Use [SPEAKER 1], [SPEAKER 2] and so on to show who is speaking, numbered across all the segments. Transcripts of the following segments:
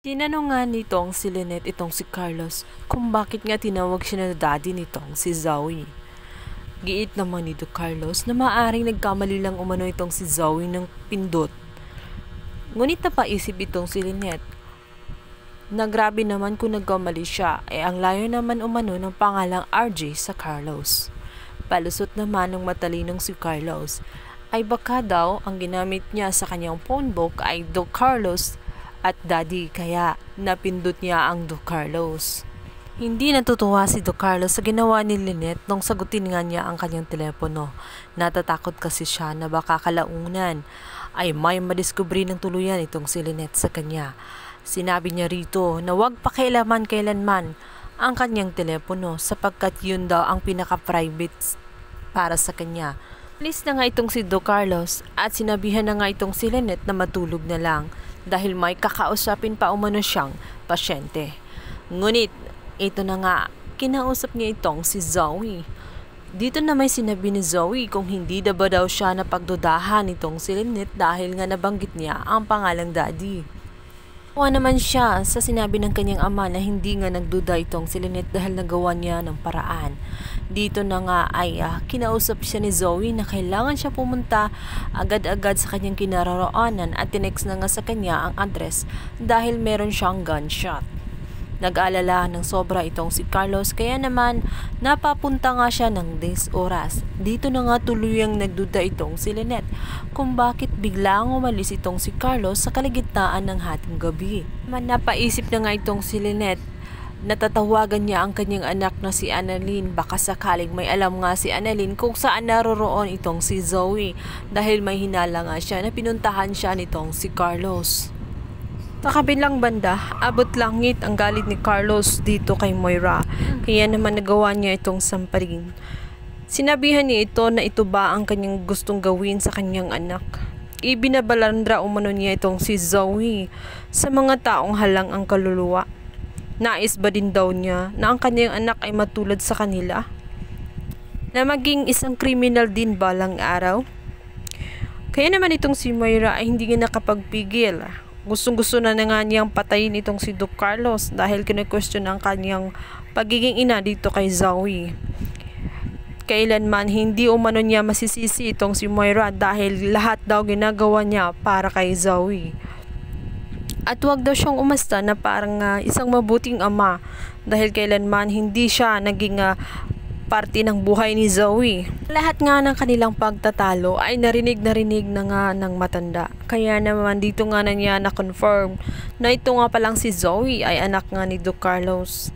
[SPEAKER 1] Tinanong nga nitong si Lynette itong si Carlos kung bakit nga tinawag siya na daddy nitong si Zoe. Giit naman nito Carlos na maaring nagkamali lang umano itong si Zoe ng pindot. Ngunit napaisip itong si Lynette na grabe naman kung nagkamali siya, ang layo naman umano ng pangalang RJ sa Carlos. Palusot naman ng matalinong si Carlos ay baka daw ang ginamit niya sa kanyang phone book ay Do Carlos at Daddy, kaya napindot niya ang Do Carlos. Hindi natutuwa si Do Carlos sa ginawa ni Lynette nung sagutin nga niya ang kanyang telepono. Natatakot kasi siya na baka kalaunan ay may madiskubre ng tuluyan itong si Lynette sa kanya. Sinabi niya rito na huwag pakialaman kailanman ang kanyang telepono sapagkat yun daw ang pinaka-private para sa kanya. Alis na nga itong si Do Carlos at sinabihan na nga itong si Lynette na matulog na lang dahil may kakausapin pa umano siyang pasyente. Ngunit ito na nga, kinausap niya itong si Zoe. Dito na may sinabi ni Zoe kung hindi na ba daw siya napagdudahan itong si Lynette dahil nga nabanggit niya ang pangalang Daddy. Tuwa naman siya sa sinabi ng kanyang ama na hindi nga nagduda itong si Lynette dahil nagawa niya ng paraan. Dito na nga ay kinausap siya ni Zoe na kailangan siya pumunta agad-agad sa kanyang kinaroroonan at tinext na nga sa kanya ang address dahil meron siyang gunshot. Nag-aalala ng sobra itong si Carlos kaya naman napapunta nga siya ng 10 oras. Dito na nga tuluyang nagduda itong si Lynette kung bakit biglang umalis itong si Carlos sa kalagitnaan ng hating gabi. Napaisip na nga itong si Lynette, natatawagan niya ang kanyang anak na si Annalyn. Baka sakaling may alam nga si Annalyn kung saan naroroon itong si Zoe dahil may hinala nga siya na pinuntahan siya nitong si Carlos. Sa kabilang banda, abot langit ang galit ni Carlos dito kay Moira, kaya naman nagawa niya itong samparin. Sinabihan niya ito na ito ba ang kanyang gustong gawin sa kanyang anak. Ibinabalandra umano niya itong si Zoe sa mga taong halang ang kaluluwa. Nais ba din daw niya na ang kanyang anak ay matulad sa kanila? Na maging isang kriminal din balang araw? Kaya naman itong si Moira ay hindi nga nakapagpigil. Gustong-gusto na nga niyang patayin itong si Do Carlos dahil kine-question ang kanyang pagiging ina dito kay Zoe. Kailanman hindi umano niya masisisi itong si Moira dahil lahat daw ginagawa niya para kay Zoe. At wag daw siyang umasta na parang isang mabuting ama dahil kailanman hindi siya naging parte ng buhay ni Zoe. Lahat nga ng kanilang pagtatalo ay narinig na nga ng matanda. Kaya naman dito nga na niya na-confirm na ito nga palang si Zoe ay anak nga ni Do Carlos.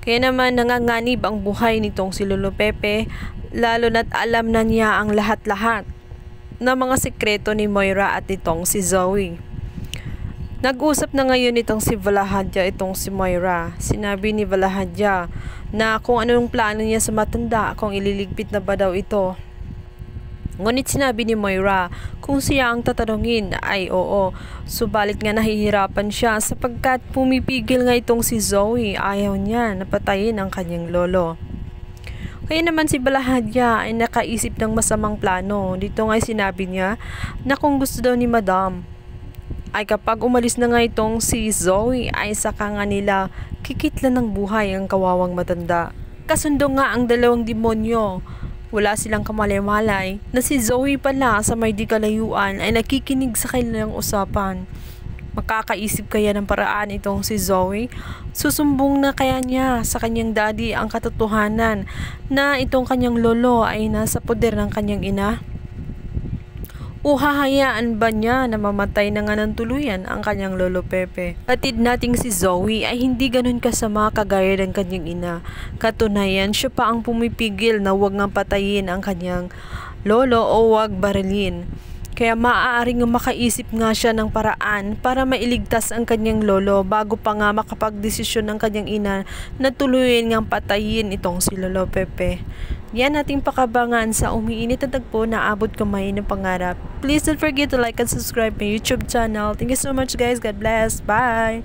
[SPEAKER 1] Kaya naman nanganganib ang buhay nitong si Lolo Pepe, lalo na't alam na niya ang lahat-lahat ng mga sekreto ni Moira at itong si Zoe. Nag-usap na ngayon itong si Valahadja itong si Moira. Sinabi ni Valahadja na kung anong plano niya sa matanda, kung ililigpit na ba daw ito. Ngunit sinabi ni Moira kung siya ang tatanungin ay oo. Subalit nga nahihirapan siya sapagkat pumipigil nga itong si Zoe. Ayaw niya napatayin ang kanyang lolo. Kaya naman si Valahadja ay nakaisip ng masamang plano. Dito nga sinabi niya na kung gusto daw ni Madam ay kapag umalis na nga itong si Zoe ay saka nga nila kikitlan ng buhay ang kawawang matanda. Kasundo nga ang dalawang demonyo. Wala silang kamalay-malay na si Zoe pala sa may di kalayuan ay nakikinig sa kanilang usapan. Makakaisip kaya ng paraan itong si Zoe? Susumbong na kaya niya sa kanyang daddy ang katotohanan na itong kanyang lolo ay nasa poder ng kanyang ina? O hahayaan ba niya na mamatay na nga ng tuluyan ang kanyang Lolo Pepe? Patid nating si Zoe ay hindi ganun kasama kagaya ng kanyang ina. Katunayan, siya pa ang pumipigil na huwag nga patayin ang kanyang lolo o huwag barilin. Kaya maaaring makaisip nga siya ng paraan para mailigtas ang kanyang lolo bago pa nga makapagdesisyon ng kanyang ina na tuluyin ngang patayin itong si Lolo Pepe. Yan ating pakabangan sa umiinit na tagpo na abot kamay ng pangarap. Please don't forget to like and subscribe my YouTube channel. Thank you so much guys. God bless. Bye!